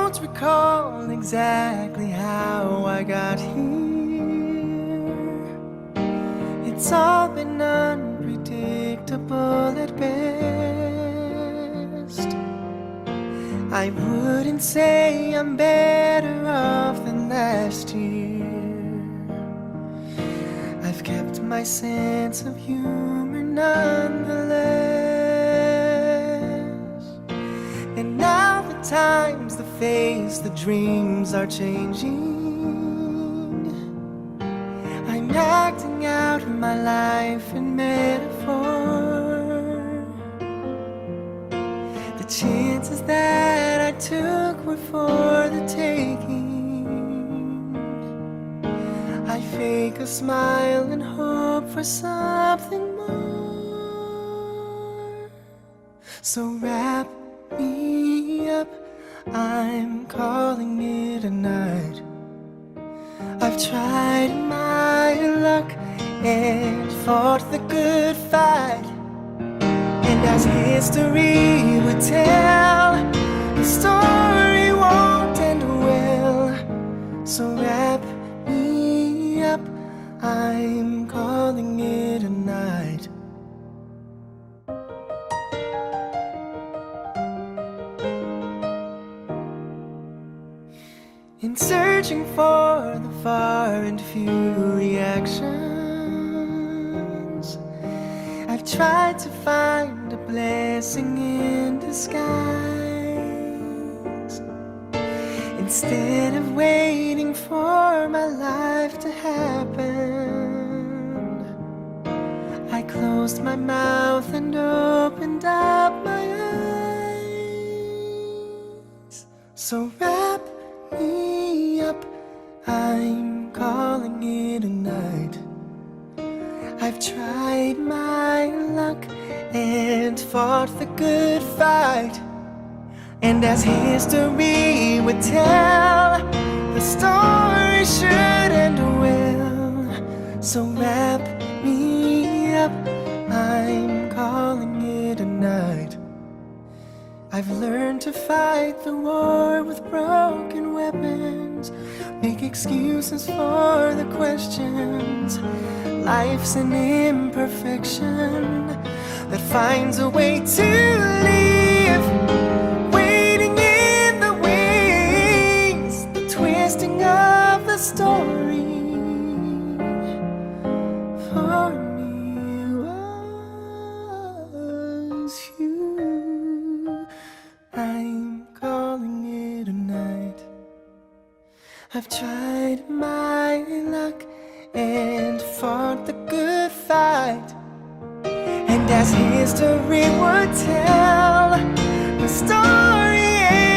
don't recall exactly how I got here. It's all been unpredictable at best. I wouldn't say I'm better off than last year. I've kept my sense of humor nonetheless. And now the times, the face, the dreams are changing. I'm acting out my life in metaphor. The chances that I took were for the taking. I fake a smile and hope for something more. So wrap me up, I'm calling it a night. I've tried my luck and fought the good fight. And as history would tell, the story won't end well. So wrap me up, I'm calling it a night. In searching for the far and few reactions, I've tried to find a blessing in disguise. Instead of waiting for my life to happen, I closed my mouth and opened up my eyes. So wrap me up, I'm calling it a night. I've tried my luck and fought the good fight. And as history would tell, the story should end well. So wrap me up, I'm calling it a night. I've learned to fight the war with broken weapons, make excuses for the questions. Life's an imperfection that finds a way to live, waiting in the wings, the twisting of the story. For me was you. I'm calling it a night. I've tried my luck and fought the good fight. And as history would tell, the story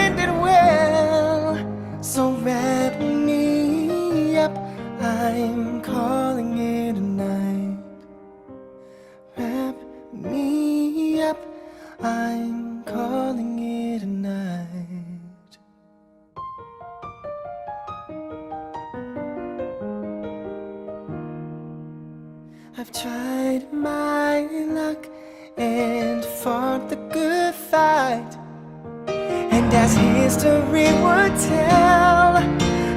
ended well. So wrap me up, I'm calling it a night. Wrap me up, I'm calling it a night. I've tried my luck and fought the good fight. And as history would tell,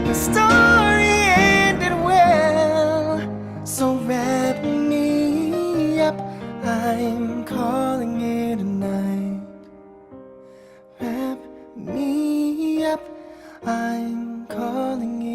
the story ended well. So wrap me up, I'm calling it a night. Wrap me up, I'm calling it